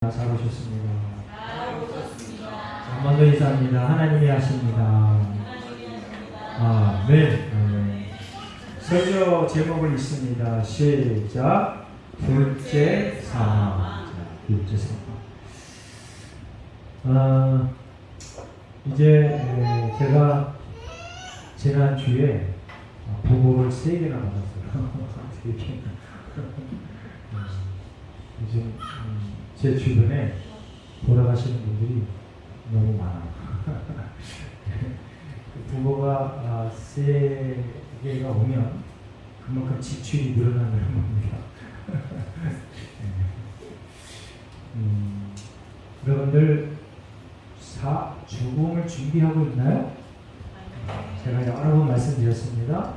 잘 오셨습니다. 잘 오셨습니다. 한 번 더 인사합니다. 하나님이 하십니다. 네. 설교 제목을 읽습니다. 시작. 둘째 사망. 둘째 사망. 이제 제가 지난주에 보고를 3개나 받았어요. 3개. 요즘 제 주변에 돌아가시는 분들이 너무 많아요. 부모가 3개가 오면 그만큼 지출이 늘어나는 겁니다. 여러분들 죽음을 준비하고 있나요? 제가 여러 번 말씀드렸습니다.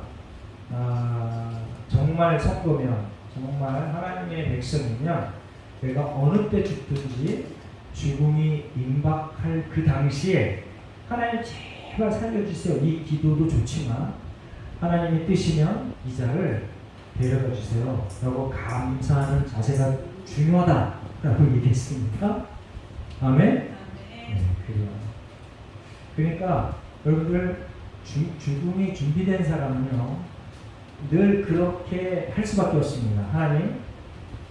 정말 성도면, 정말 하나님의 백성이면 내가 어느 때 죽든지 죽음이 임박할 그 당시에 하나님 제발 살려주세요. 이 기도도 좋지만 하나님이 뜨시면 이자를 데려가 주세요 라고 감사하는 자세가 중요하다라고 얘기했습니다. 아멘? 네, 그래요. 그러니까 여러분들 죽음이 준비된 사람은요 늘 그렇게 할 수밖에 없습니다.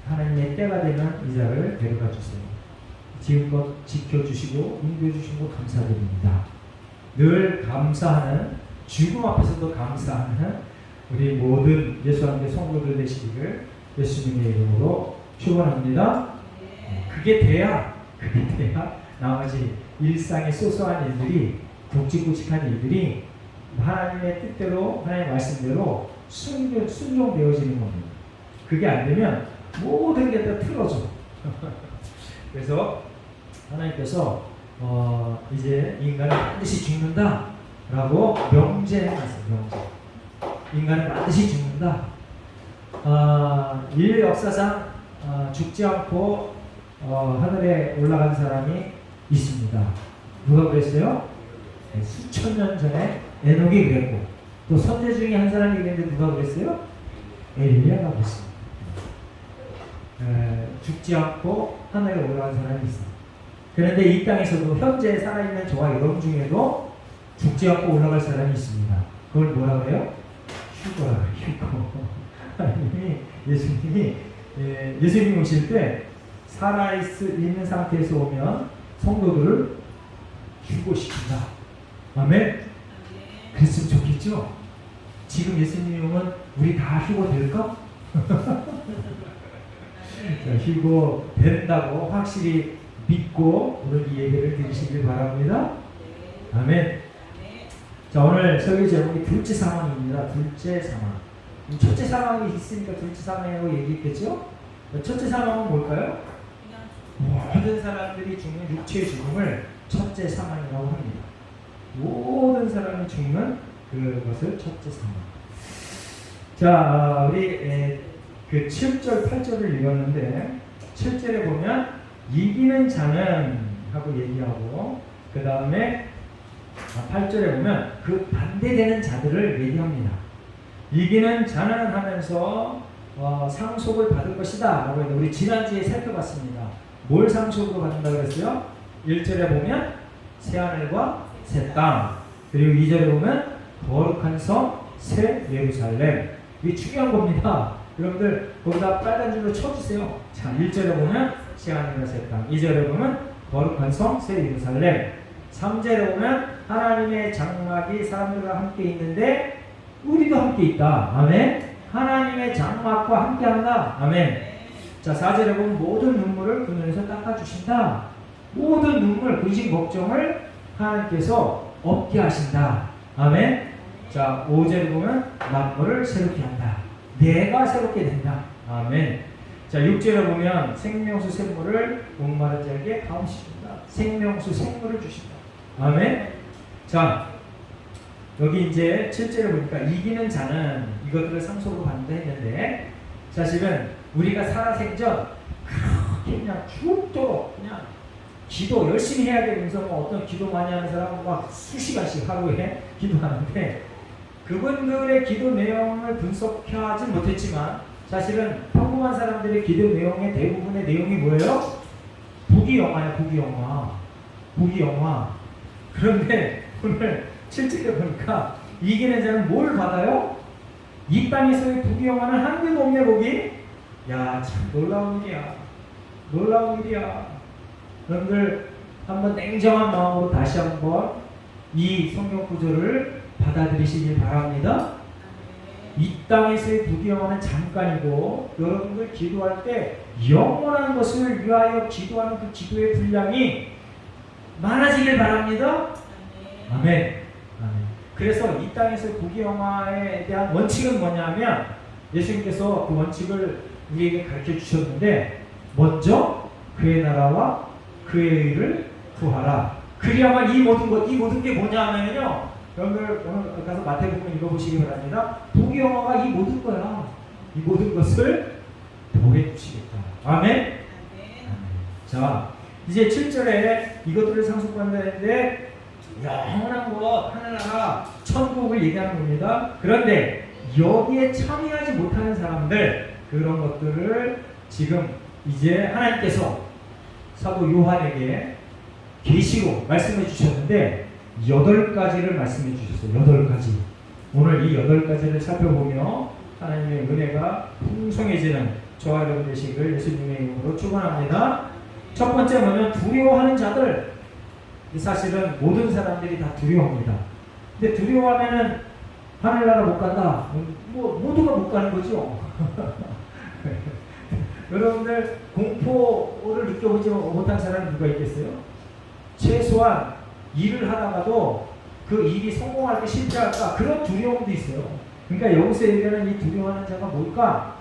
하나님의 때가 되면 이자를 데려가 주세요. 지금껏 지켜주시고 인도해주시고 감사드립니다. 늘 감사하는, 죽음 앞에서도 감사하는 우리 모든 예수 안에 성도들 되시기를 예수님의 이름으로 축원합니다. 그게 돼야 나머지 일상의 소소한 일들이, 굵직굵직한 일들이 하나님의 뜻대로, 하나님의 말씀대로 순종되어지는 겁니다. 그게 안 되면 모든 게 다 틀어져. 그래서 하나님께서 이제 인간은 반드시 죽는다라고 명제해놨어요. 명제. 인간은 반드시 죽는다. 인류 역사상 죽지 않고 하늘에 올라간 사람이 있습니다. 누가 그랬어요? 수천 년 전에 에녹이 그랬고, 또 선제 중에 한 사람이 있는데 누가 그랬어요? 엘리야가 그랬습니다. 죽지 않고 하늘에 올라간 사람이 있어요. 그런데 이 땅에서도 현재 살아있는 저와 여러분 중에도 죽지 않고 올라갈 사람이 있습니다. 그걸 뭐라 그래요? 휴거라, 휴거. 예수님이 오실 때 살아있는 상태에서 오면 성도들을 휴거시킨다. 아멘? 그랬으면 좋겠죠? 지금 예수님이 오면 우리 다 휴거 될까? 휴거 된다고 확실히 믿고 오늘 이 예배를 드리시길 바랍니다. 아멘. 자, 오늘 설교 제목이 둘째 사망입니다. 둘째 사망. 첫째 사망이 있으니까 둘째 사망이라고 얘기했겠죠? 첫째 사망은 뭘까요? 모든 사람들이 죽는 육체의 죽음을 첫째 사망이라고 합니다. 모든 사람이 죽는 그것을 첫째 사망. 자, 우리 그 7절, 8절을 읽었는데 7절에 보면 이기는 자는 하고 얘기하고, 그 다음에 8절에 보면 그 반대되는 자들을 얘기합니다. 이기는 자는 하면서 상속을 받을 것이다 라고 했는데, 우리 지난주에 살펴봤습니다. 뭘 상속으로 받는다고 그랬어요? 1절에 보면 새하늘과 새 땅, 그리고 2절에 보면 거룩한 성 새 예루살렘. 이게 중요한 겁니다. 여러분들 거기다 빨간 줄로 쳐주세요. 자, 1절에 보면 새하늘과 새 땅, 2절에 보면 거룩한 성 새 예루살렘, 3절에 보면 하나님의 장막이 사람들과 함께 있는데 우리도 함께 있다. 아멘. 하나님의 장막과 함께 한다. 아멘. 자, 4절에 보면 모든 눈물을 그 눈에서 닦아주신다. 모든 눈물, 근심, 걱정을 하나님께서 없게 하신다. 아멘. 자, 5절에 보면 만물을 새롭게 한다. 내가 새롭게 된다. 아멘. 자, 6절에 보면 생명수 샘물을 목마른 자에게 가오십니다. 생명수 샘물을 주신다. 아멘. 자, 여기 이제 7절에 보니까 이기는 자는 이것들을 상속으로 받는다 했는데, 사실은 우리가 살아생전 그렇게 그냥 죽도록 그냥 기도 열심히 해야 되면서 어떤 기도 많이 하는 사람은 막 수시간씩 하루에 기도하는데, 그분들의 기도 내용을 분석하지 못했지만 사실은 평범한 사람들의 기도 내용의 대부분의 내용이 뭐예요? 보기 영화야, 보기 영화. 보기 영화. 그런데 오늘 실제로 보니까 이기는 자는 뭘 받아요? 이 땅에서의 보기 영화는 한 개도 없네, 보기. 야, 참 놀라운 일이야. 놀라운 일이야. 여러분들 한번 냉정한 마음으로 다시 한번 이 성경 구절을 받아들이시길 바랍니다. 이 땅에서의 보기 영화는 잠깐이고, 여러분들 기도할 때 영원한 것을 위하여 기도하는 그 기도의 분량이 많아지길 바랍니다. 아멘. 아멘. 그래서 이 땅에서 보기 영화에 대한 원칙은 뭐냐면, 예수님께서 그 원칙을 우리에게 가르쳐 주셨는데, 먼저 그의 나라와 그의 의를 구하라. 그리야만 이 모든 게 뭐냐 하면요, 여러분들 오늘 가서 마태복음 읽어보시기 바랍니다. 보기 영화가 이 모든 거야. 이 모든 것을 더해 주시겠다. 아멘. 아멘. 자, 이제 7절에 이것들을 상속받는데 영원한 것, 하늘나라, 천국을 얘기하는 겁니다. 그런데 여기에 참여하지 못하는 사람들, 그런 것들을 지금 이제 하나님께서 사도 요한에게 계시로 말씀해 주셨는데 8가지를 말씀해 주셨어요. 8가지. 오늘 이 8가지를 살펴보며 하나님의 은혜가 풍성해지는 저와 여러분 되시기를 예수님의 이름으로 축원합니다. 첫 번째 뭐냐면 두려워하는 자들. 사실은 모든 사람들이 다 두려워합니다. 근데 두려워하면은 하늘나라 못 간다. 뭐 모두가 못 가는 거죠. 여러분들 공포를 느껴보지 못한 사람이 누가 있겠어요? 최소한 일을 하다가도 그 일이 성공할까 실패할까 그런 두려움도 있어요. 그러니까 여기서 얘기하는 이 두려워하는 자가 뭘까?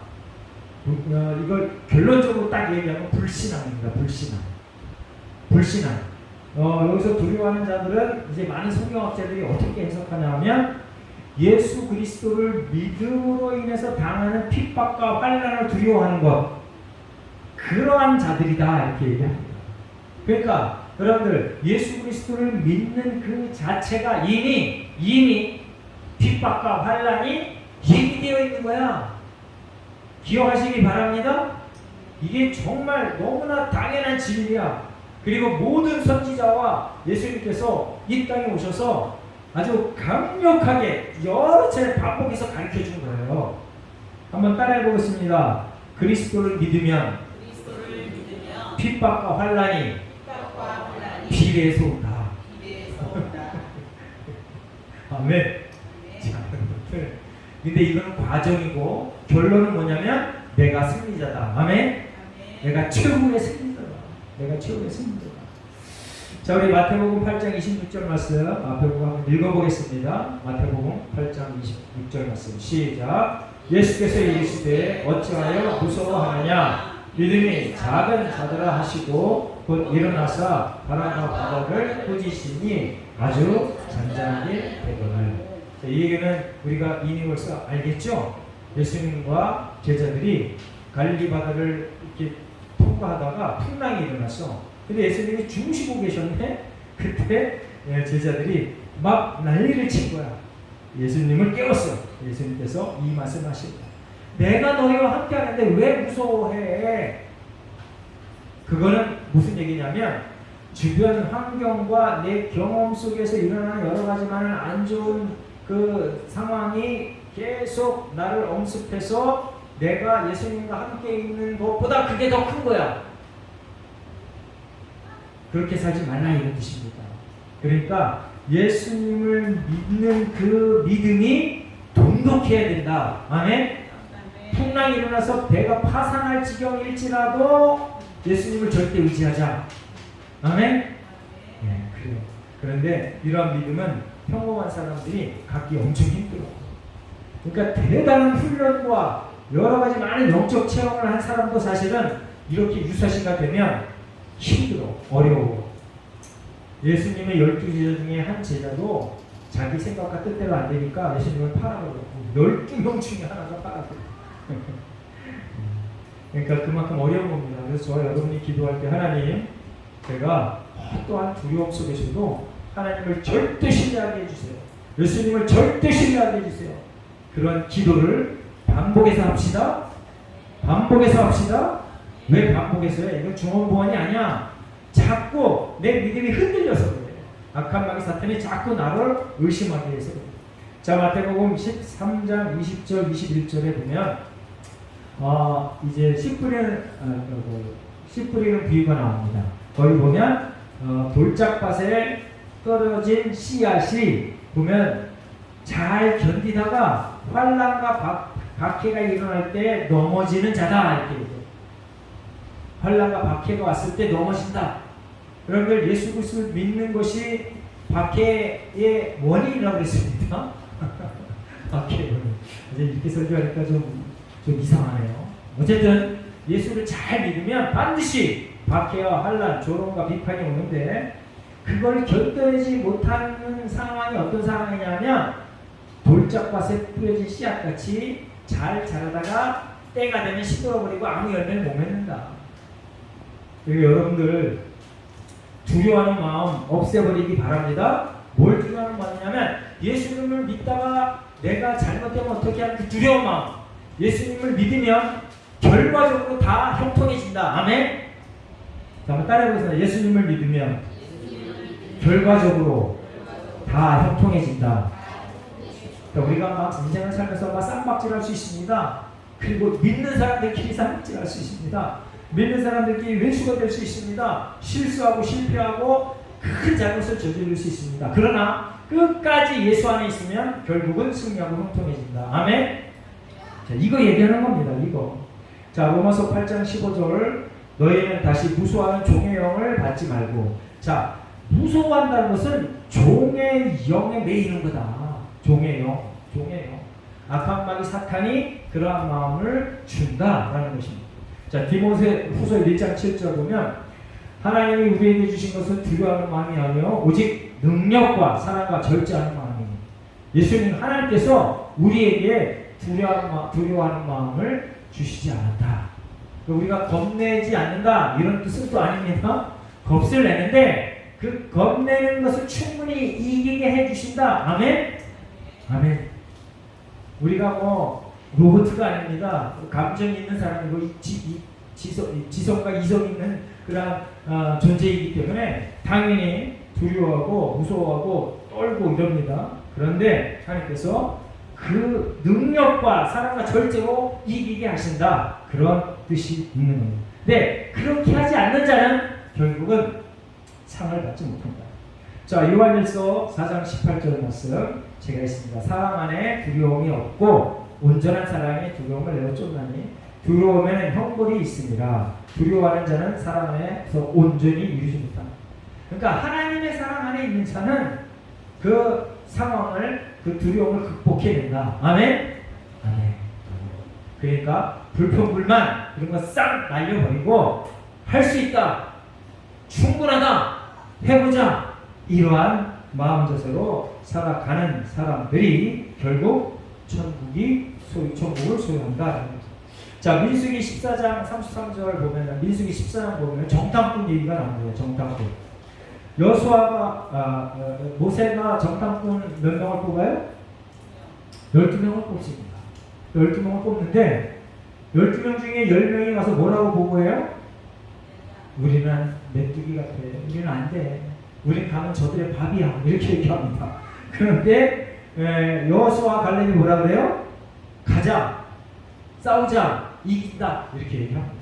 이걸 결론적으로 딱 얘기하면 불신앙입니다. 불신앙. 여기서 두려워하는 자들은 이제 많은 성경학자들이 어떻게 해석하냐 하면 예수 그리스도를 믿음으로 인해서 당하는 핍박과 환난을 두려워하는 것, 그러한 자들이다 이렇게 얘기합니다. 그러니까 여러분들 예수 그리스도를 믿는 그 자체가 이미 핍박과 환난이 예비되어 있는 거야. 기억하시기 바랍니다. 이게 정말 너무나 당연한 진리야. 그리고 모든 선지자와 예수님께서 이 땅에 오셔서 아주 강력하게 여러 차례 반복해서 가르쳐 준 거예요. 한번 따라해 보겠습니다. 그리스도를 믿으면 핍박과 환난이 비례해서 온다. 아멘. 근데 이건 과정이고 결론은 뭐냐면 내가 승리자다. 아멘. 내가 최후의 승리자다. 자, 우리 마태복음 8장 26절 말씀 앞에 보고 한번 읽어보겠습니다. 마태복음 8장 26절 말씀 시작. 예수께서 이르시되 어찌하여 무서워하느냐 믿음이 작은 자들아 하시고 곧 일어나사 바람과 바다를 꾸짖으니 아주 잔잔하게 되거늘. 이 얘기는 우리가 이미 벌써 알겠죠? 예수님과 제자들이 갈릴리 바다를 이렇게 통과하다가 풍랑이 일어났어. 근데 예수님이 주무시고 계셨는데 그때 제자들이 막 난리를 친 거야. 예수님을 깨웠어. 예수님께서 이 말씀하십니다. 내가 너희와 함께 하는데 왜 무서워해? 그거는 무슨 얘기냐면 주변 환경과 내 경험 속에서 일어나는 여러 가지 많은 안 좋은 그 상황이 계속 나를 엄습해서 내가 예수님과 함께 있는 것보다 그게 더 큰 거야. 그렇게 살지 말라 이런 뜻입니다. 그러니까 예수님을 믿는 그 믿음이 돈독해야 된다. 아멘? 풍랑이 일어나서 배가 파산할 지경일지라도 예수님을 절대 의지하자. 아멘? 네, 그래요. 그런데 이러한 믿음은 평범한 사람들이 갖기 엄청 힘들어. 그러니까 대단한 훈련과 여러 가지 많은 영적 체험을 한 사람도 사실은 이렇게 유사시가 되면 힘들어, 어려워. 예수님의 12제자 중에 한 제자도 자기 생각과 뜻대로 안 되니까 예수님을 팔아버렸고 12명 중에 하나가 팔아버렸고 그러니까 그만큼 어려운 겁니다. 그래서 저와 여러분이 기도할 때 하나님, 제가 또한 두려움 속에서도 하나님을 절대 신뢰하게 해주세요. 예수님을 절대 신뢰하게 해주세요. 그런 기도를 반복해서 합시다. 왜 반복해서요? 이건 중언부언이 아니야. 자꾸 내 믿음이 흔들려서 그래. 악한 마귀 사탄이 자꾸 나를 의심하게 해서 그래. 자, 마태복음 13장 20절 21절에 보면 이제 씨 뿌리는 비유가 나옵니다. 거기 보면 돌짝밭에 떨어진 씨앗이 보면 잘 견디다가 환난과 박해가 일어날 때 넘어지는 자다 이렇게 얘기해요. 환난과 박해가 왔을 때 넘어진다. 여러분들 예수 그리스도를 믿는 것이 박해의 원인이라고 했습니다. 박해의 원인. 이제 이렇게 설교하니까 좀 이상하네요. 어쨌든 예수를 잘 믿으면 반드시 박해와 환난, 조롱과 비판이 오는데 그걸 견뎌내지 못하는 상황이 어떤 상황이냐면 돌짝밭에 뿌려진 씨앗같이 잘 자라다가 때가 되면 시들어버리고 아무 열매를 못 맺는다. 그리고 여러분들 두려워하는 마음 없애버리기 바랍니다. 뭘 두려워하는 마음이냐면 예수님을 믿다가 내가 잘못되면 어떻게 하는 그 두려운 마음. 예수님을 믿으면 결과적으로 다 형통해진다. 아멘? 자, 한번 따라해보세요. 예수님을 믿으면 결과적으로 다 형통해진다. 우리가 막 인생을 살면서 막 쌍박질할 수 있습니다. 그리고 믿는 사람들끼리 쌍박질할 수 있습니다. 믿는 사람들끼리 왼수가 될 수 있습니다. 실수하고 실패하고 큰 잘못을 저지를 수 있습니다. 그러나 끝까지 예수 안에 있으면 결국은 승리하고 형통해진다. 아멘? 자, 이거 얘기하는 겁니다. 이거. 자, 로마서 8장 15절 너희는 다시 무소하는 종의 영을 받지 말고. 자, 무소한다는 것은 종의 영에 매이는 거다. 종의 영. 악한 마귀 사탄이 그러한 마음을 준다라는 것입니다. 자, 디모데후서 1장 7절 보면 하나님이 우리에게 주신 것은 두려워하는 마음이 아니요 오직 능력과 사랑과 절제하는 마음이니. 예수님 하나님께서 우리에게 두려워하는 마음을 주시지 않았다. 우리가 겁내지 않는다 이런 뜻은 또 아닙니다. 겁을 내는데 그 겁내는 것을 충분히 이기게 해주신다. 아멘? 아멘. 우리가 뭐 로봇가 아닙니다. 감정이 있는 사람이고 지성과 이성이 있는 그런 존재이기 때문에 당연히 두려워하고 무서워하고 떨고 이럽니다. 그런데 하나님께서 그 능력과 사랑과 절제로 이기게 하신다. 그런 뜻이 있는 겁니다. 네, 그렇게 하지 않는 자는 결국은 상을 받지 못한다. 자, 요한일서 4장 18절 말씀 제가 있습니다. 사랑 안에 두려움이 없고 온전한 사랑이 두려움을 내어 쫓나니 두려움에는 형벌이 있습니다. 두려워하는 자는 사랑 안에서 온전히 이루지 못한다. 그러니까 하나님의 사랑 안에 있는 자는 그 상황을 그 두려움을 극복해낸다. 아멘? 아멘. 그러니까 불평불만 이런 거 싹 날려버리고 할 수 있다. 충분하다. 해보자. 이러한 마음자세로 살아가는 사람들이 결국 천국을 소유한다. 자, 민수기 14장 33절 보면 민수기 14장 보면 정탐꾼 얘기가 나옵니다. 정탐꾼. 여호수아가 모세가 정탐꾼 몇 명을 뽑아요? 12명을 뽑습니다. 12명을 뽑는데 12명 중에 10명이 와서 뭐라고 보고해요? 우리는 메뚜기 같아. 우리는 안 돼. 우린 가면 저들의 밥이야. 이렇게 얘기합니다. 그런데 여호수아 갈렙이 뭐라 그래요? 가자. 싸우자. 이긴다. 이렇게 얘기합니다.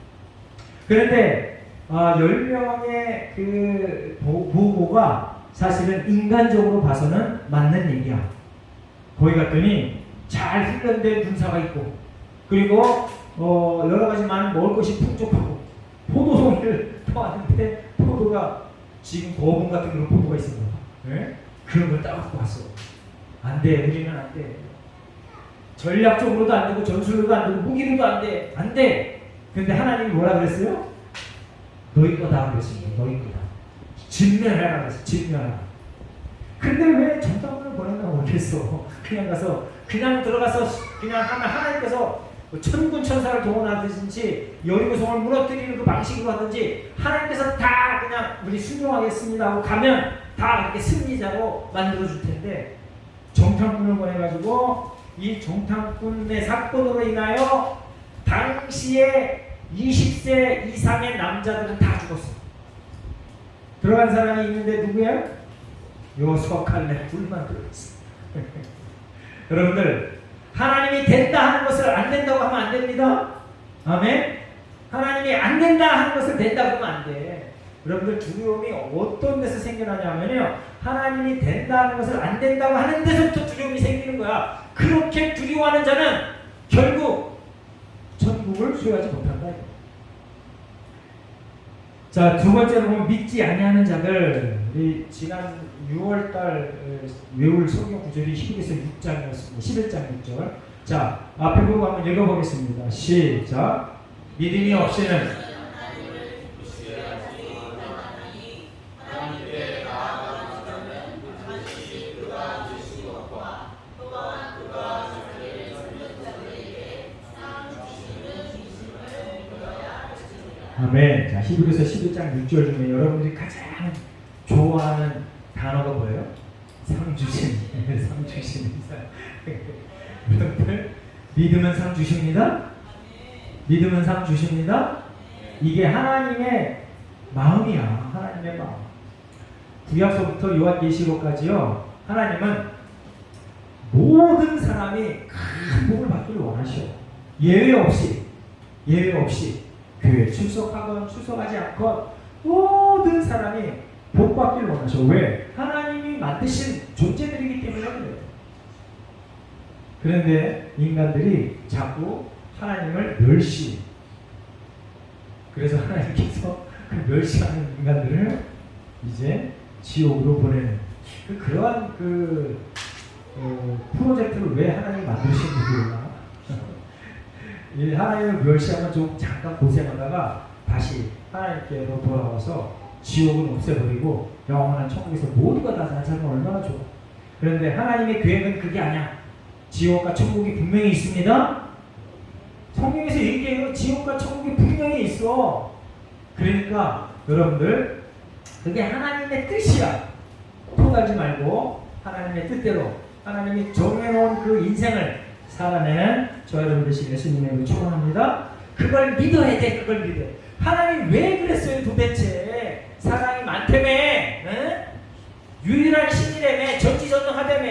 그런데 10명의 그 보고가 사실은 인간적으로 봐서는 맞는 얘기야. 거기 갔더니 잘 훈련된 군사가 있고 그리고 여러 가지 많은 먹을 것이 풍족하고 포도송이를 떠왔는데 포도가 지금 거분 같은 그런 포도가 있습니다. 네? 그런 걸 따갖고 왔어. 안 돼. 우리는 안 돼. 전략적으로도 안 되고 전술로도 안 되고 무기로도 안 돼. 안 돼. 근데 하나님이 뭐라 그랬어요? 너희 거다 그랬습니다. 너희 거다. 진멸하라 그랬어. 진멸하라. 근데 왜 정탐꾼을 보낸다고 못했어? 그냥 들어가서 그냥 하나님께서 천군 천사를 동원하든지 여리고성을 무너뜨리는 그 방식으로 하든지 하나님께서 다 그냥 우리 순종하겠습니다 하고 가면 다 이렇게 승리자로 만들어줄 텐데 정탐꾼을 보내가지고 이 정탐꾼의 사건으로 인하여 당시에 20세 이상의 남자들은 다 죽었어. 들어간 사람이 있는데 누구야? 여호수아 칼렙 둘만 들어갔어. 여러분들 하나님이 된다 하는 것을 안 된다고 하면 안 됩니다. 아멘. 하나님이 안 된다 하는 것을 된다고 하면 안 돼. 여러분들 두려움이 어떤 데서 생겨나냐면요, 하나님이 된다 하는 것을 안 된다고 하는 데서부터 두려움이 생기는 거야. 그렇게 두려워하는 자는 결국 천국을 소유하지 못한다. 자, 두 번째로 보면 믿지 아니하는 자들. 우리 지난 6월달 외울 성경 구절이 히브리서 6장이었습니다. 11장 6절. 자, 앞에 보고 한번 읽어보겠습니다. 시작. 믿음이 없이는 아멘. 자, 히브리서 11장 6절 중에 여러분들이 가장 좋아하는 단어가 뭐예요? 상 주심. 상 주심입니다. 여러분들 믿음은 상 주십니다. 믿음은 상 주십니다. 이게 하나님의 마음이야. 하나님의 마음. 구약서부터 요한계시록까지요, 하나님은 모든 사람이 큰 복을 받기를 원하셔. 예외 없이 교회에 출석하건 출석하지 않건 모든 사람이 복 받기를 원하셔. 왜? 하나님이 만드신 존재들이기 때문에 그래요. 그런데 인간들이 자꾸 하나님을 멸시. 그래서 하나님께서 그 멸시하는 인간들을 이제 지옥으로 보내는 그러한 프로젝트를 왜 하나님이 만드셨는지 몰라. 하나님을 멸시하면 좀 잠깐 고생하다가 다시 하나님께로 돌아와서 지옥은 없애버리고 영원한 천국에서 모두가 다 살면 얼마나 좋아. 그런데 하나님의 계획은 그게 아니야. 지옥과 천국이 분명히 있습니다. 성경에서 얘기해요. 지옥과 천국이 분명히 있어. 그러니까 여러분들 그게 하나님의 뜻이야. 토달지 말고 하나님의 뜻대로 하나님이 정해놓은 그 인생을 살아내는 저 여러분 되시길 예수님의 축원합니다. 그걸 믿어야 돼. 그걸 믿어. 하나님 왜 그랬어요 도대체? 사랑이 많다며, 응? 유일한 신이라며, 전지전능하다며,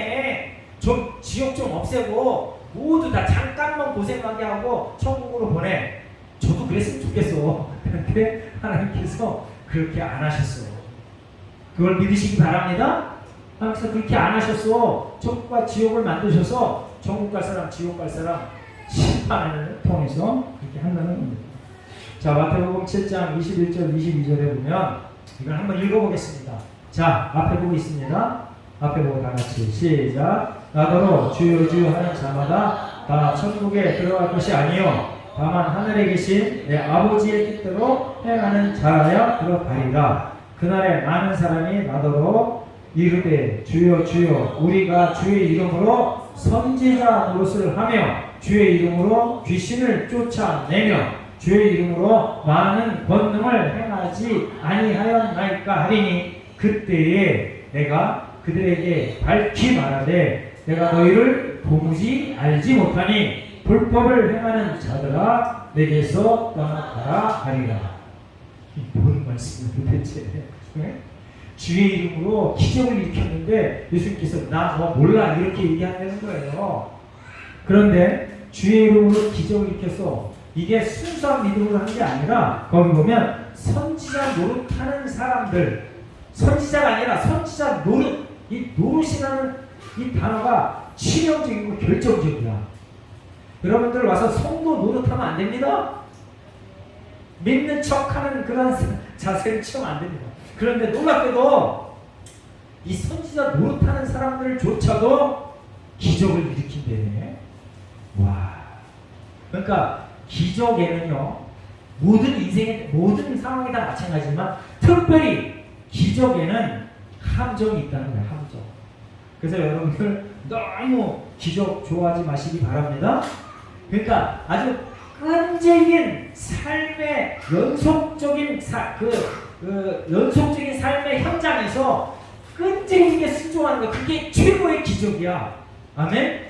좀 지옥 좀 없애고 모두 다 잠깐만 고생하게 하고 천국으로 보내. 저도 그랬으면 좋겠어. 그런데 하나님께서 그렇게 안 하셨어. 그걸 믿으시기 바랍니다. 하나님께서 그렇게 안 하셨어. 천국과 지옥을 만드셔서 천국 갈 사람, 지옥 갈 사람 심판을 통해서 그렇게 한다는 겁니다. 자, 마태복음 7장 21절 22절에 보면 이걸 한번 읽어보겠습니다. 자, 앞에 보고 있습니다. 앞에 보고 다 같이 시작. 나더러 주여 주여 하는 자마다 다 천국에 들어갈 것이 아니요 다만 하늘에 계신 내 아버지의 뜻대로 행하는 자라야 들어가리라. 그날에 많은 사람이 나더러 이르되 주여 주여 우리가 주의 이름으로 선지자 노릇을 하며 주의 이름으로 귀신을 쫓아내며 주의 이름으로 많은 권능을 행하지 아니하였나이까 하리니 그때에 내가 그들에게 밝히 말하되 내가 너희를 도무지 알지 못하니 불법을 행하는 자들아 내게서 떠나가라 하리라. 이 뭔 말씀이야 도대체? 네? 주의 이름으로 기적을 일으켰는데 예수님께서 나 너 몰라 이렇게 얘기한다는 거예요. 그런데 주의 이름으로 기적을 일으켜서 이게 순수한 믿음으로 한 게 아니라 거기 보면 선지자 노릇하는 사람들, 선지자가 아니라 선지자 노릇, 이 노릇이라는 이 단어가 치명적이고 결정적이야. 여러분들 와서 성도 노릇하면 안 됩니다. 믿는 척하는 그런 자세를 취하면 안 됩니다. 그런데 놀랍게도 이 선지자 노릇하는 사람들조차도 기적을 일으킨대. 와. 그러니까 기적에는요, 모든 인생의 모든 상황이 다 마찬가지지만 특별히 기적에는 함정이 있다는 거예요. 함정. 그래서 여러분들 너무 기적 좋아하지 마시기 바랍니다. 그러니까 아주 끈질긴 삶의 연속적인 연속적인 삶의 현장에서 끈질기게 순종하는 거, 그게 최고의 기적이야. 아멘?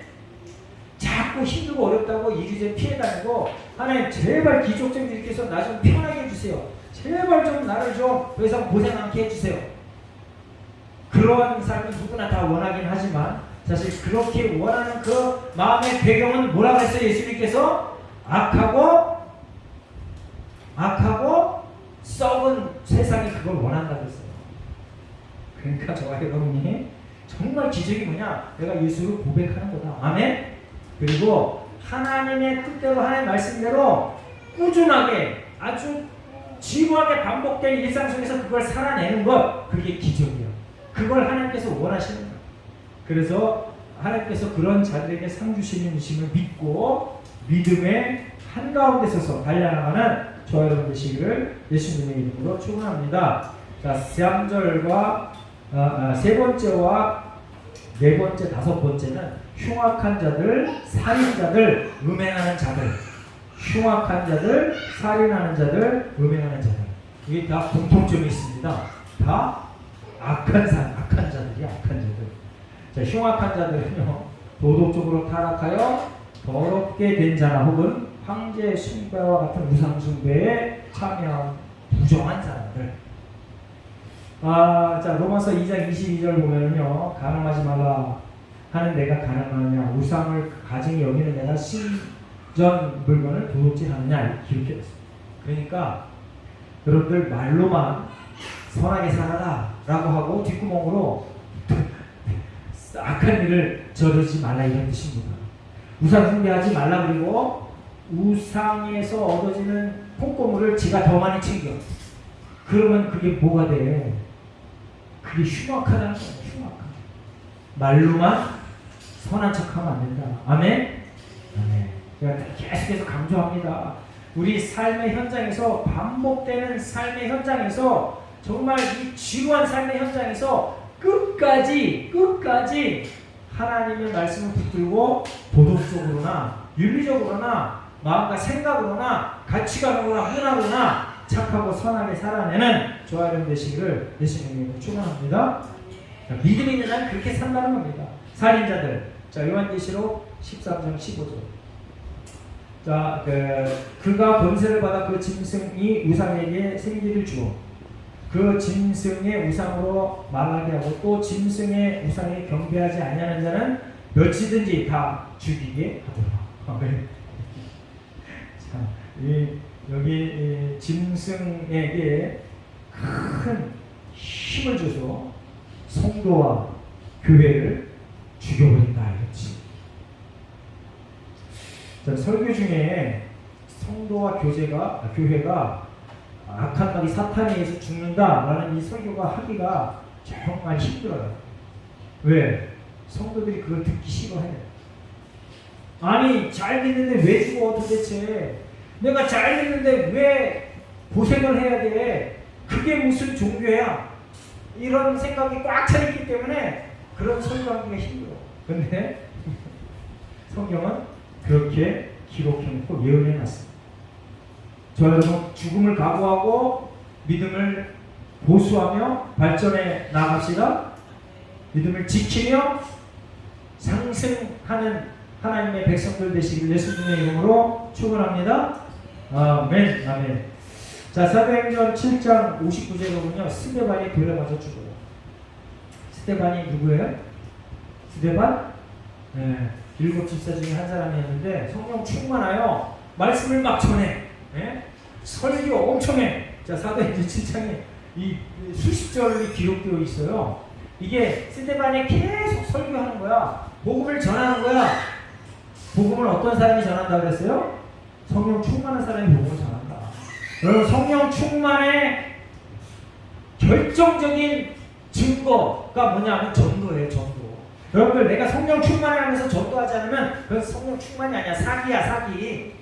자꾸 힘들고 어렵다고 이리저리 피해 다니고 하나님 제발 기적 좀 일으켜서 나 좀 편하게 해주세요. 제발 좀 나를 좀 더 이상 고생 않게 해주세요. 그러한 삶은 누구나 다 원하긴 하지만 사실 그렇게 원하는 그 마음의 배경은 뭐라고 했어요? 예수님께서 악하고 썩은 세상이 그걸 원한다고 했어요. 그러니까 저와 여러분이 정말 기적이 뭐냐? 내가 예수를 고백하는 거다. 아멘? 그리고 하나님의 뜻대로 하나님의 말씀대로 꾸준하게 아주 지루하게 반복된 일상 속에서 그걸 살아내는 것, 그게 기적이에요. 그걸 하나님께서 원하시는 거예요. 그래서 하나님께서 그런 자들에게 상 주시는 것임을 믿고 믿음의 한가운데 서서 달려나가는 저와 여러분 되시기를 예수님의 이름으로 축원합니다. 자, 3절과 세 번째와 네 번째, 다섯 번째는 흉악한 자들, 살인자들, 음행하는 자들. 흉악한 자들, 살인하는 자들, 음행하는 자들. 이게 다 공통점이 있습니다. 다 악한 자들이 악한 자들. 자, 흉악한 자들은요, 도덕적으로 타락하여 더럽게 된 자나 혹은 황제 숭배와 같은 우상 숭배에 참여한 부정한 사람들. 자, 로마서 2장 22절 보면요, 가늠하지 말라 하는 내가 가늠하느냐, 우상을 가증히 여기는 내가 신전 물건을 도둑질하느냐, 이렇게 됐어요. 그러니까 여러분들 말로만 선하게 살아라 라고 하고 뒷구멍으로 악한 일을 저지르지 말라, 이런 뜻입니다. 우상 숭배하지 말라. 그리고 우상에서 얻어지는 콩고물을 지가 더 많이 챙겨. 그러면 그게 뭐가 돼? 그게 흉악하다는 거예요. 흉악한. 말로만 선한 척하면 안 된다. 아멘? 아멘. 제가 계속해서 강조합니다. 우리 삶의 현장에서, 반복되는 삶의 현장에서, 정말 이 지루한 삶의 현장에서 끝까지 하나님의 말씀을 붙들고 도덕적으로나 윤리적으로나 마음과 생각으로나 가치관으로나 문화로나 착하고 선하게 살아내는 저와 여러분 되시기를 예수님으로 축원합니다. 믿음이 있는 한 그렇게 산다는 겁니다. 살인자들. 자, 요한계시록 13장 15절. 자, 그가 권세를 받아 그 짐승이 우상에게 생기를 주어 그 짐승의 우상으로 말하게 하고 또 짐승의 우상에 경배하지 아니하는 자는 몇이든지 다 죽이게 하더라. 자, 여기 짐승에게 큰 힘을 줘서 성도와 교회를 죽여버린다 이거지. 자, 설교 중에 성도와 교회가 악한 마귀 사탄에 의해서 죽는다라는 이 설교가 하기가 정말 힘들어요. 왜? 성도들이 그걸 듣기 싫어해. 아니, 잘 듣는데 왜 죽어 도대체? 내가 잘 듣는데 왜 고생을 해야 돼? 그게 무슨 종교야? 이런 생각이 꽉 차있기 때문에 그런 설교하기가 힘들어. 근데 성경은 그렇게 기록해놓고 예언해놨습니다. 저 여러분, 죽음을 각오하고 믿음을 보수하며 발전해 나갑시다. 믿음을 지키며 상승하는 하나님의 백성들 되시길 예수님의 이름으로 축원합니다. 아멘. 아멘. 자, 사도행전 7장 59절에 보면요, 스데반이 돌에 맞아 죽어요. 스데반이 누구예요? 스데반? 네, 7 집사 중에 한 사람이었는데 성령 충만하여 말씀을 막 전해. 네? 설교 엄청 해. 자, 사도행전 7장에 이 수십 절이 기록되어 있어요. 이게 스데반이 계속 설교하는 거야. 복음을 전하는 거야. 복음을 어떤 사람이 전한다 그랬어요? 성령 충만한 사람이 복음을 전한다. 여러분, 성령 충만의 결정적인 증거가 뭐냐면 전도예요. 전도. 여러분들, 내가 성령 충만하면서 전도하지 않으면 그건 성령 충만이 아니야. 사기야, 사기.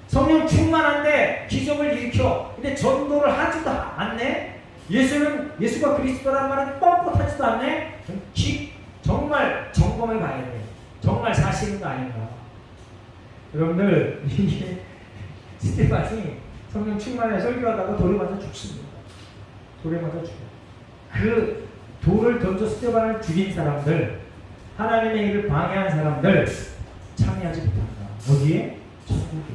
성령 충만한데 기적을 일으켜. 근데 전도를 하지도 않네. 예수가 그리스도라는 말은 뻣뻣하지도 않네. 정말 점검해 봐야 돼. 정말 사실인가 아닌가. 여러분들, 이게 스데반이 성령 충만에 설교하다가 돌에 맞아 죽습니다. 돌에 맞아 죽어. 그 돌을 던져 스데반을 죽인 사람들, 하나님의 일을 방해한 사람들 참여하지 못한다. 어디에? 천국에.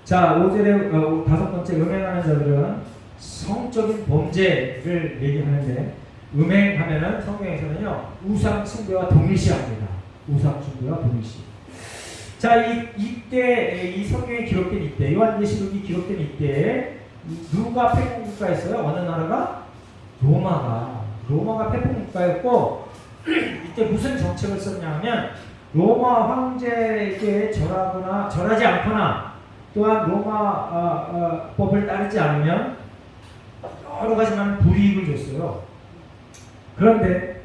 자, 5절에 다섯 번째 음행하는 자들은 성적인 범죄를 얘기하는데, 음행하면은 성경에서는요 우상 숭배와 동일시합니다. 우상 숭배와 동일시. 자, 이때 이 성경에 기록된 이때, 요한계시록이 기록된 이때 누가 패권국가였어요? 어느 나라가? 로마가 패권국가였고, 이때 무슨 정책을 썼냐면 로마 황제에게 절하지 않거나 또한 로마 법을 따르지 않으면 여러 가지 많은 불이익을 줬어요. 그런데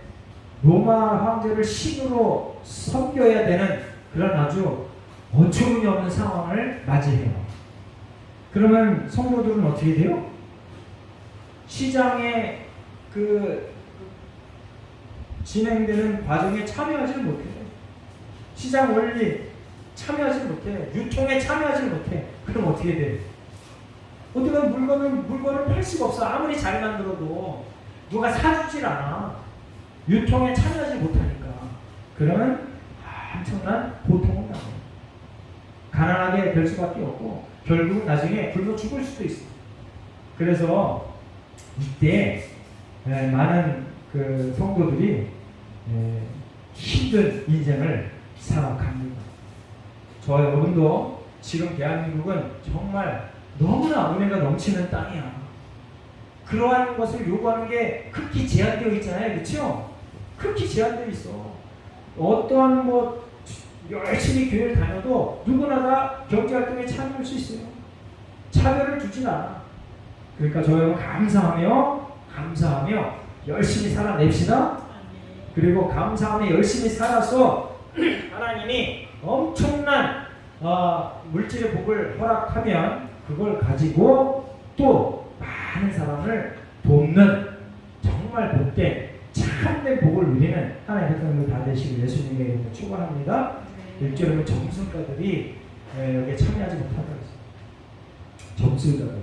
로마 황제를 신으로 섬겨야 되는 그런 아주 어처구니 없는 상황을 맞이해요. 그러면 성도들은 어떻게 돼요? 시장에 진행되는 과정에 참여하지 못해요. 시장 원리 참여하지 못해. 유통에 참여하지 못해. 그럼 어떻게 돼? 어떻게 물건을 팔 수가 없어. 아무리 잘 만들어도 누가 사주질 않아. 유통에 참여하지 못하니까. 그러면 엄청난 고통을 당해요. 가난하게 될 수밖에 없고 결국 나중에 굶어 죽을 수도 있어. 그래서 이때 많은 성도들이 힘든 인생을 살아갑니다. 저와 여러분도 지금 대한민국은 정말 너무나 은혜가 넘치는 땅이야. 그러한 것을 요구하는 게 극히 제한되어 있잖아요. 그렇죠? 극히 제한되어 있어. 어떠한 열심히 교회를 다녀도 누구나 다 경제활동에 참여할 수 있어요. 차별을 두진 않아. 그러니까 저희 여러분 감사하며 열심히 살아냅시다. 그리고 감사하며 열심히 살아서 하나님이 엄청난 물질의 복을 허락하면 그걸 가지고 또 많은 사람을 돕는 정말 복된 참된 복을 누리는 하나님의 백성들 다 되시길 예수님의 이름으로 축원합니다. 1절에는 점술가들이 여기에 참여하지 못한다고 했어요. 점술가들.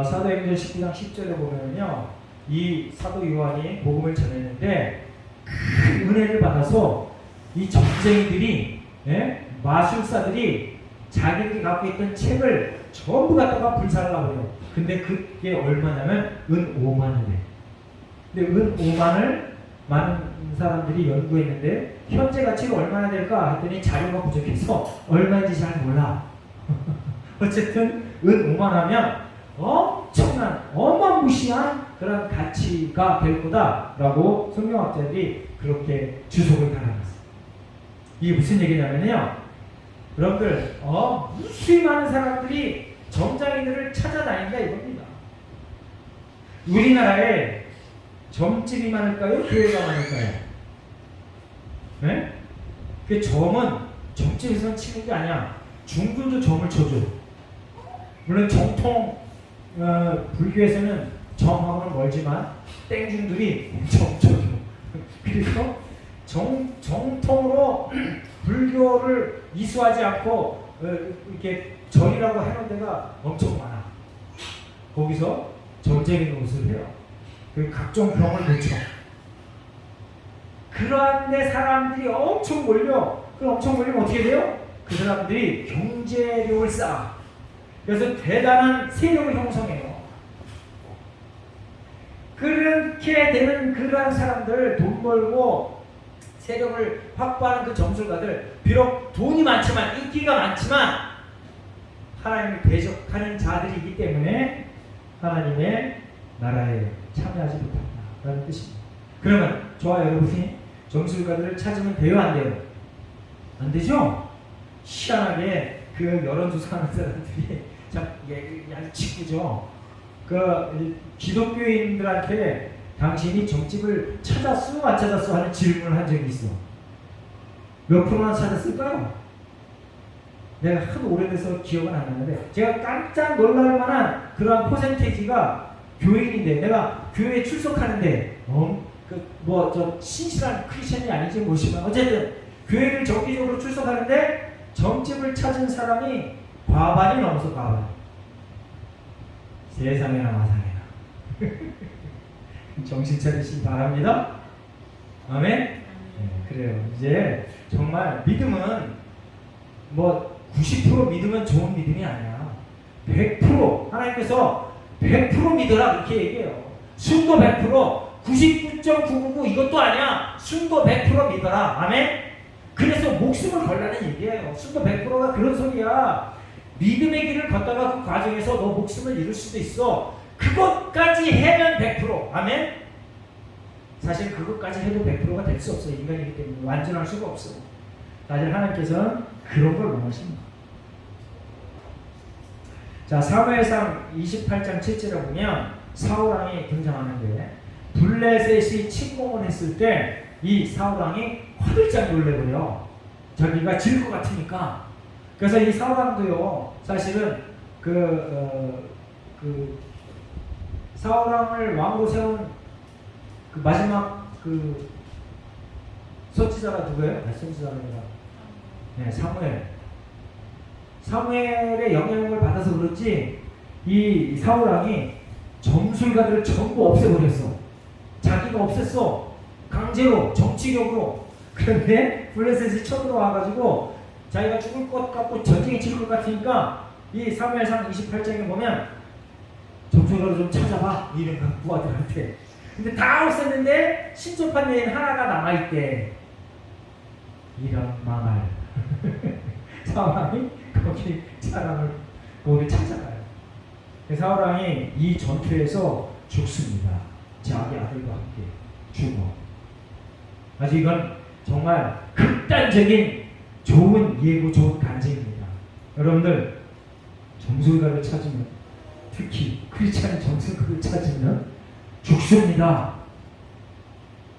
사도행전 19장 10절에 보면요, 이 사도 요한이 복음을 전했는데 큰 은혜를 받아서 이 점쟁이들이, 마술사들이 자기들이 갖고 있던 책을 전부 갖다가 불살라고 해요. 근데 그게 얼마냐면 은 5만이래. 근데 은 5만을 많은 사람들이 연구했는데 현재 가치가 얼마나 될까 했더니 자료가 부족해서 얼마인지 잘 몰라. 어쨌든 은 5만 하면 엄청난 어마무시한 그런 가치가 될 거다라고 성경학자들이 그렇게 주석을 달아놨어요. 이게 무슨 얘기냐면요, 여러분들 무수히 많은 사람들이 점장이들을 찾아다닌다 이겁니다. 우리나라에 점집이 많을까요? 교회가 많을까요? 네? 그 점은 점집에서는 치는 게 아니야. 중군도 점을 쳐줘. 물론 정통 불교에서는 점하고는 멀지만 땡중들이 점 쳐줘. 그래서 정통으로 불교를 이수하지 않고 이렇게 절이라고 해놓은 데가 엄청 많아. 거기서 점쟁이 노릇을 해요. 그 각종 병을 놓쳐. 그런데 사람들이 엄청 몰려. 그 엄청 몰리면 어떻게 돼요? 그 사람들이 경제력을 쌓아. 그래서 대단한 세력을 형성해요. 그렇게 되는 그러한 사람들, 돈 벌고 세력을 확보하는 그 점술가들, 비록 돈이 많지만, 인기가 많지만 하나님을 대적하는 자들이기 때문에 하나님의 나라에 참여하지 못한다라는 뜻입니다. 그러면 저와 여러분이 점술가들을 찾으면 돼요, 안 돼요? 안 되죠? 희한하게 그 여론조사하는 사람들이 참 얄궂죠. 기독교인들한테 당신이 점집을 찾았어, 안 찾았어 하는 질문을 한 적이 있어. 몇 프로나 찾았을까요? 내가 하도 오래돼서 기억은 안 나는데 제가 깜짝 놀랄 만한 그러한 퍼센테이지가 교인인데, 내가 교회에 출석하는데 신실한 크리스천이 아니지 모시면 어쨌든 교회를 정기적으로 출석하는데 점집을 찾은 사람이 과반이 넘어서 과반. 세상에나 마상에나. 정신 차리시기 바랍니다. 아멘. 네, 그래요. 이제 정말 믿음은 90% 믿으면 좋은 믿음이 아니야. 100% 하나님께서 100% 믿어라 그렇게 얘기해요. 순도 100%, 99.999 이것도 아니야. 순도 100% 믿어라. 아멘? 그래서 목숨을 걸라는 얘기예요. 순도 100%가 그런 소리야. 믿음의 길을 걷다가 그 과정에서 너 목숨을 잃을 수도 있어. 그것까지 해면 100%. 아멘? 사실 그것까지 해도 100%가 될 수 없어. 인간이기 때문에 완전할 수가 없어. 사실 하나님께서는 그런 걸 원하십니다. 자, 사무엘상 28장 7절에 보면 사울왕이 등장하는데 블레셋이 침공을 했을 때 이 사울왕이 화들짝 놀래버려. 자기가 질 것 같으니까. 그래서 이 사울왕도요, 사실은 사울왕을 왕으로 세운 그 마지막 그 선지자가 누구예요? 선지자가 아니라 네, 사무엘. 사무엘의 영향을 받아서 그런지 이 사울왕이 점술가들을 전부 없애버렸어. 자기가 없앴어. 강제로, 정치력으로. 그런데 블레셋이 쳐들어와가지고 자기가 죽을 것 같고 전쟁에 질 것 같으니까 이 사무엘상 28장에 보면 점술가를 좀 찾아봐. 이런 거 부하들한테. 근데 다 없앴는데 신접한 여인 하나가 남아있대. 이런 망할. 사울왕이 거기 사람을 거기 찾아가요. 사울왕이 이 전투에서 죽습니다. 자기 아들과 함께 죽어. 아주 이건 정말 극단적인 좋은 예고, 좋은 간증입니다. 여러분들 점술가를 찾으면, 특히 크리스찬 점술가를 찾으면 죽습니다.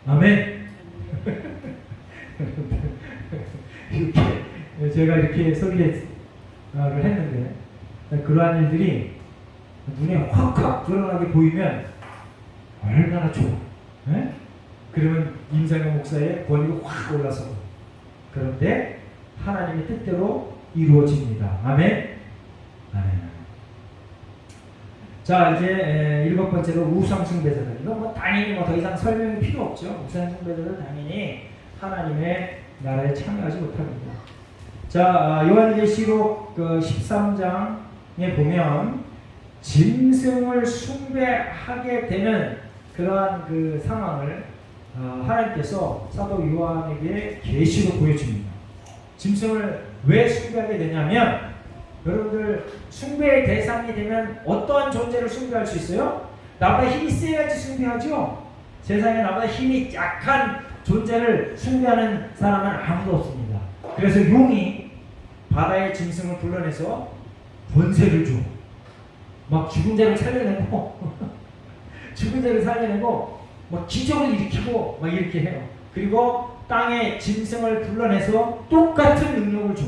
아멘. 이렇게 제가 이렇게 소개를 했는데 그러한 일들이 눈에 확확 드러나게 보이면 얼마나 좋아. 네? 그러면 임상현 목사의 권위가 확 올라서고, 그런데 하나님의 뜻대로 이루어집니다. 아멘. 아멘. 자, 이제 일곱 번째로 우상숭배자들. 이건 뭐 당연히 더 이상 설명이 필요 없죠. 우상숭배자들 당연히 하나님의 나라에 참여하지 못합니다. 자, 요한계시록 13장에 보면 짐승을 숭배하게 되는 그러한 그 상황을 하나님께서 사도 요한에게 계시로 보여줍니다. 짐승을 왜 숭배하게 되냐면, 여러분들 숭배의 대상이 되면 어떠한 존재를 숭배할 수 있어요? 나보다 힘이 세야지 숭배하죠. 세상에 나보다 힘이 약한 존재를 숭배하는 사람은 아무도 없습니다. 그래서 용이 바다의 짐승을 불러내서 번세를 줘. 막 죽은 자를 살려내고 죽은 자를 살려내고 막 기적을 일으키고 막 이렇게 해요. 그리고 땅에 짐승을 불러내서 똑같은 능력을 줘.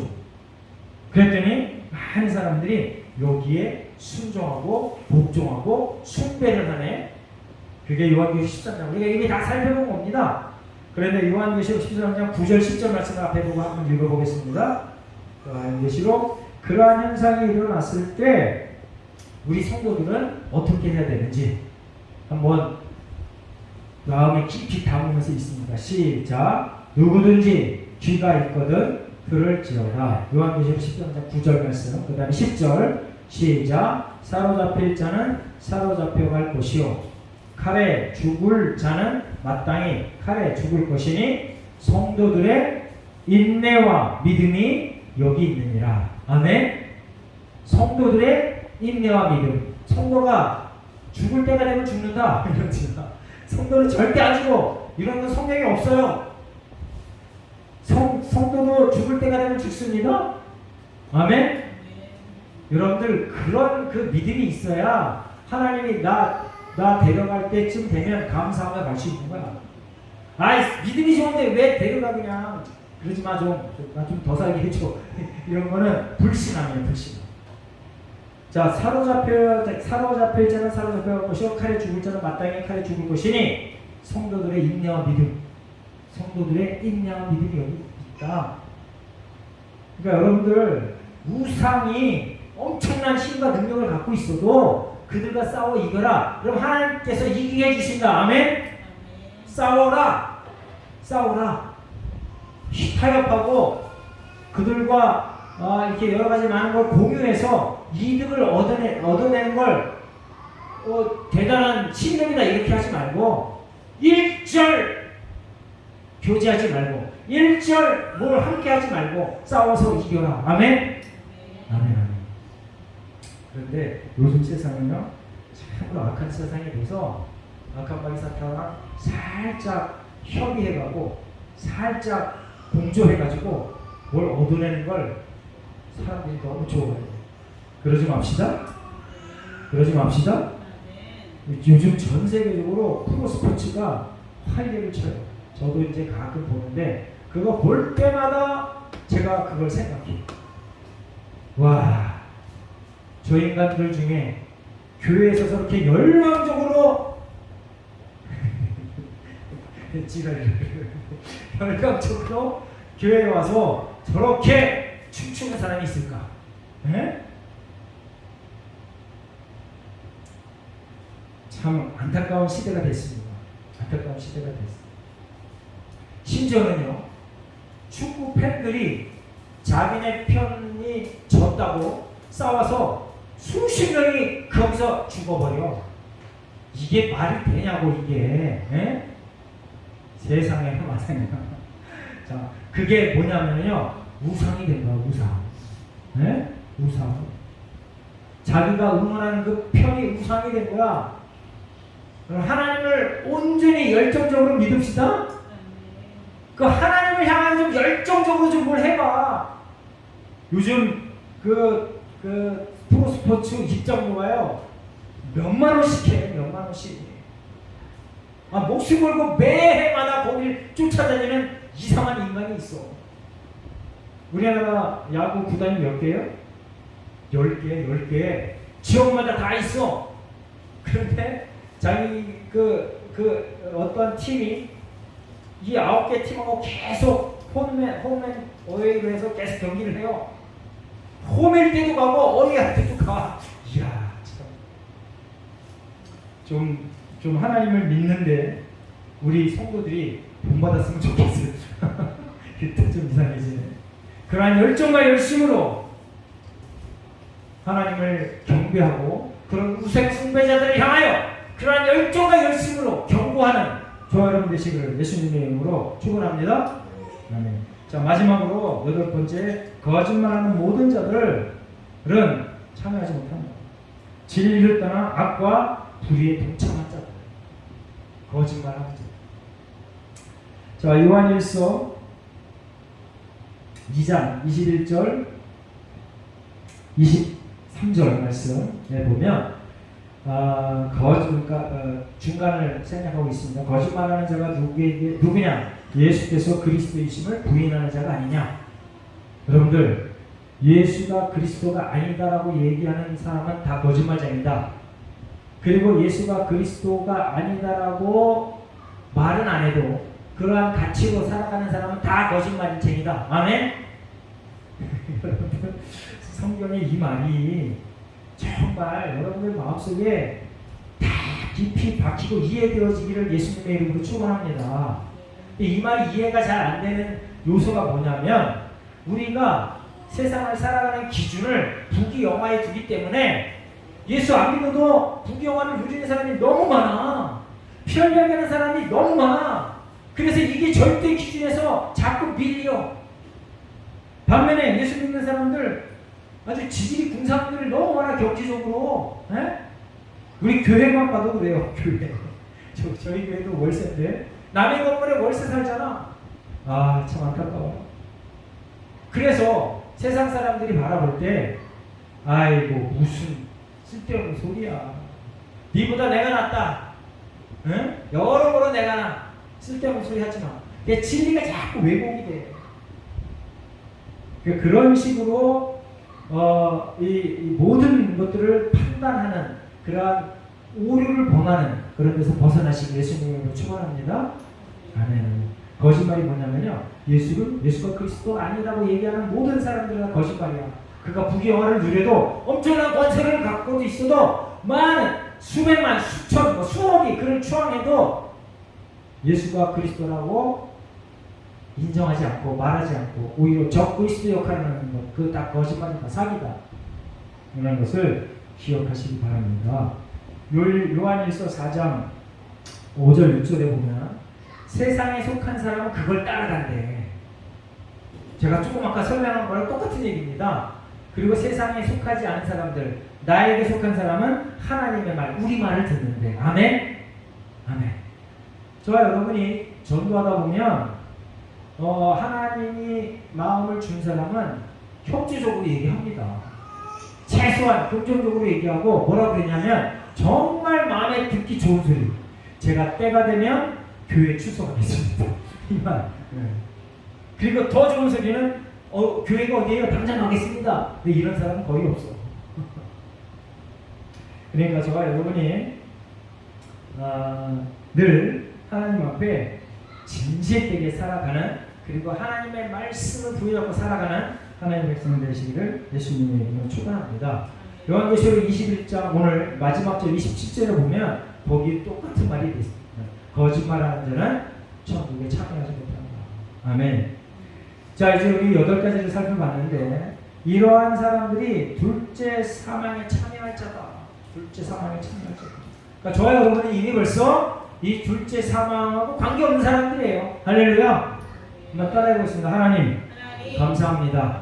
그랬더니 많은 사람들이 여기에 순종하고 복종하고 숭배를 하네. 그게 요한계시록 13장. 우리가 이미 다 살펴본 겁니다. 그런데 요한계시록 13장 9절 10절 말씀을 앞에 보고 한번 읽어보겠습니다. 요한계시록 그러한 현상이 일어났을 때 우리 성도들은 어떻게 해야 되는지 한번 마음에 깊이 담으면서 있습니다. 시작. 누구든지 귀가 있거든 들을지어다. 요한계시록 13장 9절 말씀. 그 다음에 10절. 시작. 사로잡힐 자는 사로잡혀갈 것이요 칼에 죽을 자는 마땅히 칼에 죽을 것이니 성도들의 인내와 믿음이 여기 있느니라. 아멘. 성도들의 인내와 믿음. 성도가 죽을 때가 되면 죽는다. 성도는 절대 안 죽어. 이런 건 성경에 없어요. 성도도 죽을 때가 되면 죽습니다. 아멘. 여러분들 그런 그 믿음이 있어야 하나님이 나 데려갈 때쯤 되면 감사하며 갈 수 있는 거야. 아이 믿음이 좋은데 왜 데려가 그냥 그러지 마 좀. 나 좀 더 살게 해줘. 이런 거는 불신앙이에요. 불신앙. 자, 사로잡힐 자는 사로잡혀갈 것이요 칼에 죽을 자는 마땅히 칼에 죽을 것이니 성도들의 인내와 믿음. 성도들의 인내와 믿음이 여기 있다. 그러니까 여러분들 우상이 엄청난 힘과 능력을 갖고 있어도 그들과 싸워 이겨라. 그럼 하나님께서 이기게 해주신다. 아멘? 싸워라. 타협하고 그들과 이렇게 여러 가지 많은 걸 공유해서 이득을 얻어내는 걸 대단한 신념이다 이렇게 하지 말고 일절 교제하지 말고 일절 뭘 함께 하지 말고 싸워서 이겨라. 아멘? 아멘. 그런데 요즘 세상은요 참으로 악한 세상에 대해서 악한 마귀 사탄과 살짝 협의해가고 살짝 공조해가지고 뭘 얻어내는 걸 사람들이 너무 좋아해요. 그러지 맙시다. 그러지 맙시다. 요즘 전 세계적으로 프로스포츠가 활개를 쳐요. 저도 이제 가끔 보는데 그거 볼 때마다 제가 그걸 생각해요. 와, 저 인간들 중에 교회에서 저렇게 열망적으로 열망적으로 교회에 와서 저렇게 춤추는 사람이 있을까? 에? 참 안타까운 시대가 됐습니다. 안타까운 시대가 됐습니다. 심지어는요, 축구 팬들이 자기네 편이 졌다고 싸워서 수십 명이 거기서 죽어버려. 이게 말이 되냐고 이게. 에? 세상에 마상이야. 자, 그게 뭐냐면요, 우상이 된 거야, 우상. 에? 우상. 자기가 응원하는 그 편이 우상이 된 거야. 하나님을 온전히 열정적으로 믿읍시다. 그 하나님을 향한 좀 열정적으로 좀 뭘 해봐. 요즘 그 프로스포츠 입장료가요 몇만 원씩 해. 몇만 원씩. 목숨 걸고 매해마다 거길 쫓아다니는 이상한 인간이 있어. 우리나라 야구 구단이 몇 개요? 10개. 지역마다 다 있어. 그런데 자기 어떤 팀이 이 9개 팀하고 계속 홈맨 어웨이로 해서 계속 경기를 해요. 홈일 때도 가고 어웨이할 때도 가. 이야, 참 좀 하나님을 믿는데 우리 성도들이 돈 받았으면 좋겠어요. 그때 좀 이상해지네. 그러한 열정과 열심으로 하나님을 경배하고 그런 우상 숭배자들을 향하여 그러한 열정과 열심으로 경고하는 저와 여러분 되시기를 예수님의 이름으로 축원합니다. 아멘. 자, 마지막으로 8번째, 거짓말하는 모든 자들은 참여하지 못한다. 진리를 떠나 악과 불의에 동참한 자들, 거짓말하는 자들. 자, 요한일서 2장 21절 23절 말씀에 보면 중간을 생략하고 있습니다. 거짓말하는 자가 누구냐? 예수께서 그리스도이심을 부인하는 자가 아니냐? 여러분들, 예수가 그리스도가 아니다라고 얘기하는 사람은 다 거짓말쟁이다. 그리고 예수가 그리스도가 아니다라고 말은 안 해도 그러한 가치로 살아가는 사람은 다 거짓말쟁이다. 아멘? 여러분들, 성경의 이 말이 정말 여러분들 마음속에 다 깊이 박히고 이해되어지기를 예수님의 이름으로 축원합니다. 이 말이 이해가 잘 안 되는 요소가 뭐냐면 우리가 세상을 살아가는 기준을 부귀영화에 두기 때문에 예수 안 믿어도 부귀영화를 누리는 사람이 너무 많아. 편리하게 사람이 너무 많아. 그래서 이게 절대 기준에서 자꾸 밀려. 반면에 예수 믿는 사람들 아주 지질이 궁상들이 너무 많아. 경제적으로. 에? 우리 교회만 봐도 그래요. 교회. 저희 교회도 월세인데 남의 건물에 월세 살잖아. 참 안타까워. 그래서 세상 사람들이 바라볼 때 아이고 무슨 쓸데없는 소리야. 니보다 내가 낫다. 응? 여러모로 내가 나. 쓸데없는 소리 하지 마. 내 진리가 자꾸 왜곡이 돼. 그런 식으로 이 모든 것들을 판단하는 그러한 오류를 범하는 그런 데서 벗어나시기 예수님으로 축원합니다. 아멘. 거짓말이 뭐냐면요, 예수가 그리스도 아니라고 얘기하는 모든 사람들은 거짓말이야. 그가 부귀영화를 누려도 엄청난 권세를 갖고도 있어도 많은 수백만 수천 수억이 그를 추앙해도 예수가 그리스도라고 인정하지 않고 말하지 않고 오히려 적그리스도 역할을 하는 것, 그 다 거짓말이다, 사기다, 이런 것을 기억하시기 바랍니다. 요한일서 4장 5절 6절에 보면 세상에 속한 사람은 그걸 따라간대. 제가 조금 아까 설명한 거랑 똑같은 얘기입니다. 그리고 세상에 속하지 않은 사람들, 나에게 속한 사람은 하나님의 말, 우리 말을 듣는데. 아멘? 아멘. 저와 여러분이 전도하다 보면 하나님이 마음을 준 사람은 협조적으로 얘기합니다. 최소한 긍정적으로 얘기하고 뭐라고 그러냐면 정말 마음에 듣기 좋은 소리. 제가 때가 되면 교회 출석하겠습니다. 이 말. 그리고 더 좋은 소리는 교회가 어디에요? 당장 가겠습니다. 근데 이런 사람은 거의 없어. 그러니까 저와 여러분이 늘 하나님 앞에 진실되게 살아가는, 그리고 하나님의 말씀을 부여잡고 살아가는 하나님의 백성 되시기를 예수님의 이름으로 축원합니다. 요한계시록 21장 오늘 마지막 절 27절에 보면 거기 똑같은 말이 있습니다. 거짓말하는 자는 천국에 참여하지 못한다. 아멘. 자, 이제 우리 8가지를 살펴봤는데 이러한 사람들이 둘째 사망에 참여할 자다. 둘째 사망에 참여할 자다. 그러니까 저와 여러분이 이미 벌써 이 둘째 사망하고 관계없는 사람들이에요. 할렐루야. 한번 따라해보겠습니다. 하나님 감사합니다.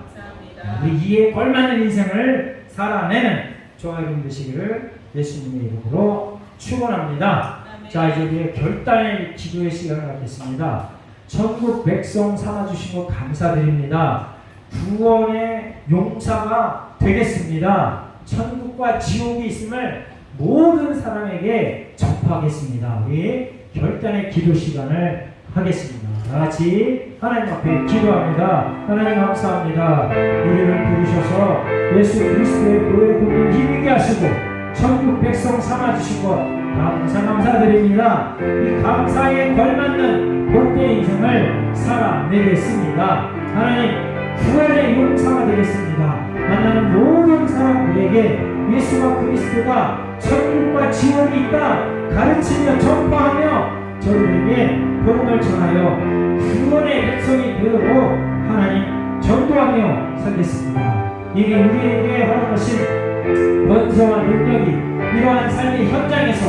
우리 이에 걸맞는 인생을 살아내는 저와 여러분 되시기를 예수님의 이름으로 축원합니다. 자, 이제 우리의 결단의 기도의 시간을 갖겠습니다. 천국 백성 삼아주신 것 감사드립니다. 구원의 용사가 되겠습니다. 천국과 지옥이 있음을 모든 사람에게 전파하겠습니다. 우리 결단의 기도 시간을 하겠습니다. 다 같이 하나님 앞에 기도합니다. 하나님 감사합니다. 우리를 부르셔서 예수 그리스도의 보혈의 복을 힘있게 하시고 천국 백성 삼아주신 것 감사드립니다. 이 감사에 걸맞는 복된 인생을 살아내겠습니다. 하나님 구원의 용사가 되겠습니다. 만나는 모든 사람들에게 예수와 그리스도가 천국과 지옥이 있다 가르치며 전파하며 저들에게 복음을 전하여 구원의 백성이 되도록 하나님 전도하며 살겠습니다. 이게 우리에게 허락하신 번성한 능력이 이러한 삶의 현장에서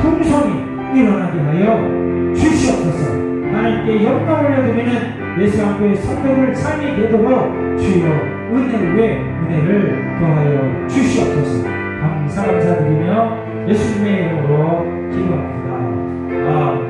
풍성히 일어나게 하여 주시옵소서. 하나님께 영광 올려드리는 예수님의 성도들 삶이 되도록 주여 은혜 위에 은혜를 더하여 주시옵소서. 감사드리며 예수님의 이름으로 기도합니다. 아멘.